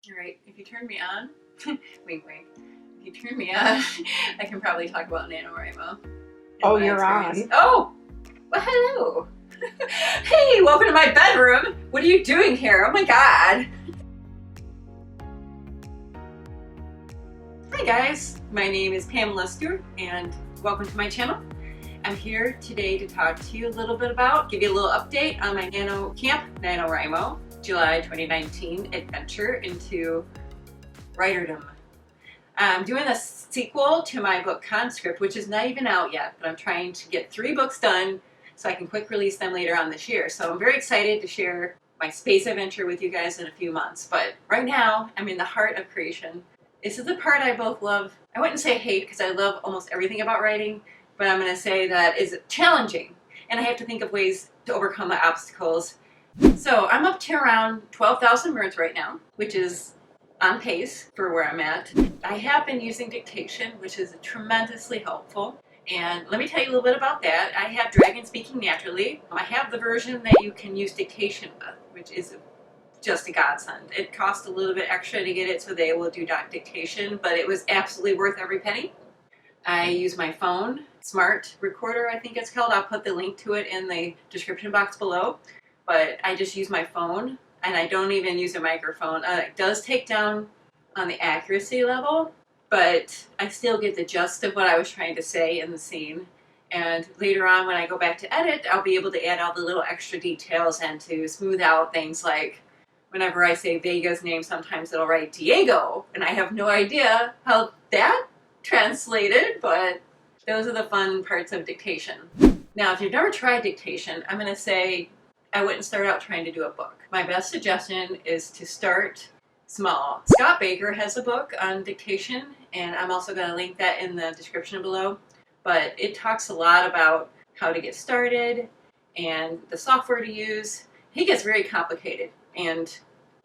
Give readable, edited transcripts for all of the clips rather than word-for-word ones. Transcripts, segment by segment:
Alright, if you turn me on, wink wink, if you turn me on, I can probably talk about NaNoWriMo. Oh, you're on. Oh! Well, hello! Hey, welcome to my bedroom! What are you doing here? Oh my god! Hi guys, my name is Pamela Stewart and welcome to my channel. I'm here today to talk to you a little bit about, give you a little update on my Nano Camp NaNoWriMo July 2019 adventure into writerdom. I'm doing a sequel to my book Conscript, which is not even out yet, but I'm trying to get 3 books done so I can quick release them later on this year. So I'm very excited to share my space adventure with you guys in a few months. But right now, I'm in the heart of creation. This is the part I both love. I wouldn't say hate because I love almost everything about writing, but I'm going to say that is challenging. And I have to think of ways to overcome the obstacles. So I'm up to around 12,000 words right now, which is on pace for where I'm at. I have been using Dictation, which is tremendously helpful. And let me tell you a little bit about that. I have Dragon Speaking Naturally. I have the version that you can use Dictation with, which is just a godsend. It cost a little bit extra to get it so they will do dictation, but it was absolutely worth every penny. I use my phone, Smart Recorder I think it's called. I'll put the link to it in the description box below. But I just use my phone and I don't even use a microphone. It does take down on the accuracy level, but I still get the gist of what I was trying to say in the scene. And later on when I go back to edit, I'll be able to add all the little extra details and to smooth out things like whenever I say Vega's name, sometimes it'll write Diego, and I have no idea how that translated, but those are the fun parts of Dictation. Now, if you've never tried Dictation, I'm going to say I wouldn't start out trying to do a book. My best suggestion is to start small. Scott Baker has a book on Dictation, and I'm also going to link that in the description below, but it talks a lot about how to get started and the software to use. He gets very complicated, and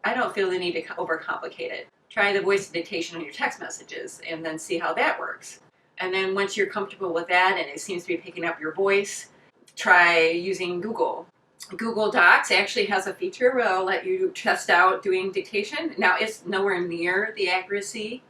I don't feel the need to overcomplicate it. Try the voice dictation on your text messages and then see how that works. And then once you're comfortable with that and it seems to be picking up your voice, try using Google. Google Docs actually has a feature where it'll let you test out doing dictation. Now it's nowhere near the accuracy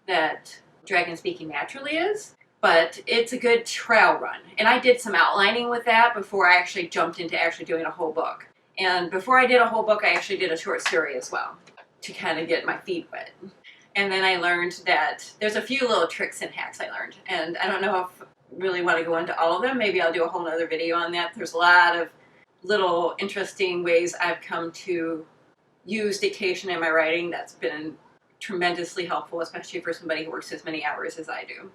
that Dragon Speaking Naturally is, but it's a good trial run. And I did some outlining with that before I actually jumped into actually doing a whole book. And before I did a whole book, I actually did a short story as well to kind of get my feet wet. And then I learned that there's a few little tricks and hacks I learned. And I don't know if I really want to go into all of them. Maybe I'll do a whole other video on that. There's a lot of little interesting ways I've come to use dictation in my writing that's been tremendously helpful, especially for somebody who works as many hours as I do.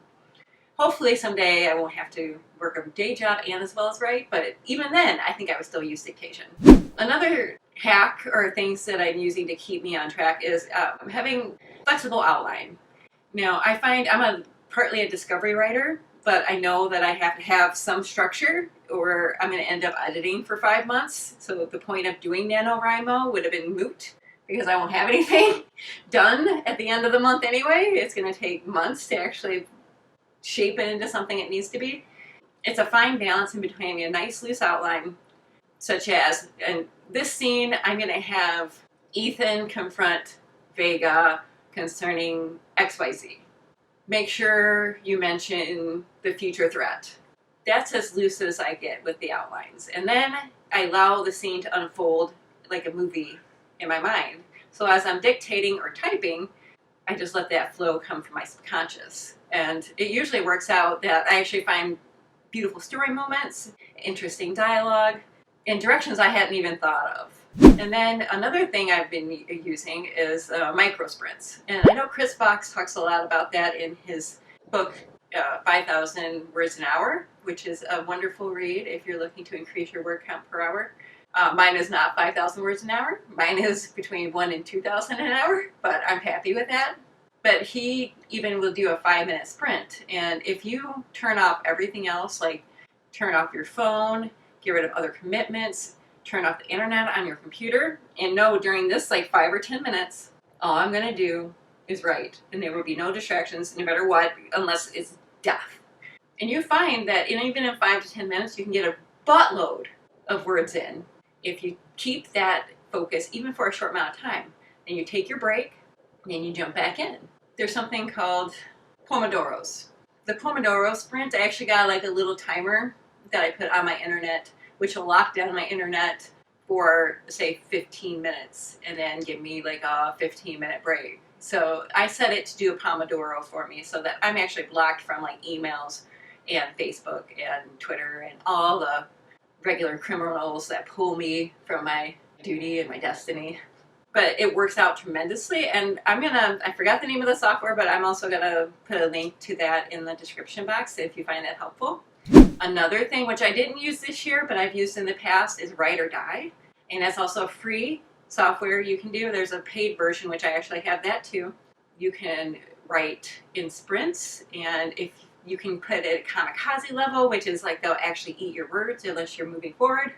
Hopefully someday I won't have to work a day job and as well as write, but even then I think I would still use Dictation. Another hack or things that I'm using to keep me on track is having flexible outline. Now I find I'm partly a discovery writer, but I know that I have to have some structure or I'm going to end up editing for 5 months. So the point of doing NaNoWriMo would have been moot because I won't have anything done at the end of the month anyway. It's going to take months to actually shape it into something it needs to be. It's a fine balance in between a nice loose outline, such as in this scene, I'm going to have Ethan confront Vega concerning XYZ. Make sure you mention the future threat. That's as loose as I get with the outlines. And then I allow the scene to unfold like a movie in my mind. So as I'm dictating or typing, I just let that flow come from my subconscious. And it usually works out that I actually find beautiful story moments, interesting dialogue, and directions I hadn't even thought of. And then another thing I've been using is micro sprints. And I know Chris Fox talks a lot about that in his book, 5,000 Words an Hour, which is a wonderful read if you're looking to increase your word count per hour. Mine is not 5,000 words an hour. Mine is between 1,000 and 2,000 an hour, but I'm happy with that. But he even will do a 5-minute sprint. And if you turn off everything else, like turn off your phone, get rid of other commitments, turn off the internet on your computer, and know during this like 5 or 10 minutes, all I'm going to do is write. And there will be no distractions, no matter what, unless it's death. And you find that even in 5 to 10 minutes, you can get a buttload of words in if you keep that focus even for a short amount of time. And you take your break, and then you jump back in. There's something called Pomodoros. The Pomodoro sprint, I actually got like a little timer that I put on my internet, which will lock down my internet for, say, 15 minutes and then give me like a 15-minute break. So I set it to do a Pomodoro for me so that I'm actually blocked from like emails and Facebook and Twitter and all the regular criminals that pull me from my duty and my destiny. But it works out tremendously, and I forgot the name of the software, but I'm also gonna put a link to that in the description box if you find that helpful. Another thing which I didn't use this year, but I've used in the past, is Write or Die, and that's also a free software you can do. There's a paid version, which I actually have that too. You can write in sprints, and if you can put it at kamikaze level, which is like they'll actually eat your words unless you're moving forward,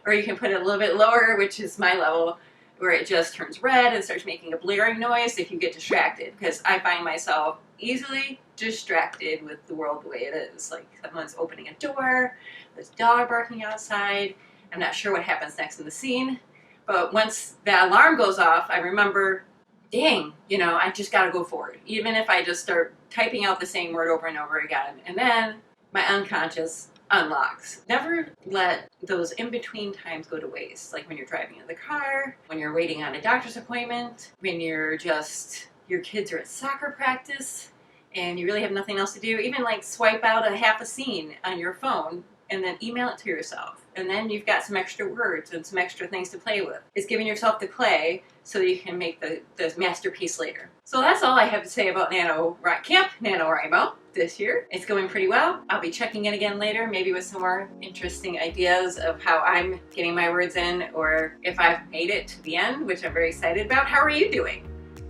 or you can put it a little bit lower, which is my level, where it just turns red and starts making a blaring noise if you get distracted, because I find myself easily distracted with the world the way it is. Like someone's opening a door, there's a dog barking outside, I'm not sure what happens next in the scene, but once that alarm goes off, I remember, dang, I just gotta go forward, even if I just start typing out the same word over and over again, and then my unconscious unlocks. Never let those in-between times go to waste, like when you're driving in the car, when you're waiting on a doctor's appointment, when your kids are at soccer practice and you really have nothing else to do. Even like swipe out a half a scene on your phone and then email it to yourself, and then you've got some extra words and some extra things to play with. It's giving yourself the clay so that you can make the masterpiece later. So that's all I have to say about Camp NaNoWriMo this year. It's going pretty well. I'll be checking in again later, maybe with some more interesting ideas of how I'm getting my words in, or if I've made it to the end, which I'm very excited about. How are you doing?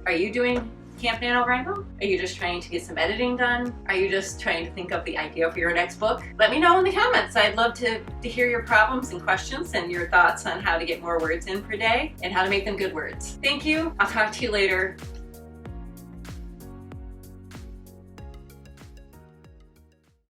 Are you doing Camp NaNoWriMo? Are you just trying to get some editing done? Are you just trying to think of the idea for your next book? Let me know in the comments. I'd love to hear your problems and questions and your thoughts on how to get more words in per day and how to make them good words. Thank you. I'll talk to you later.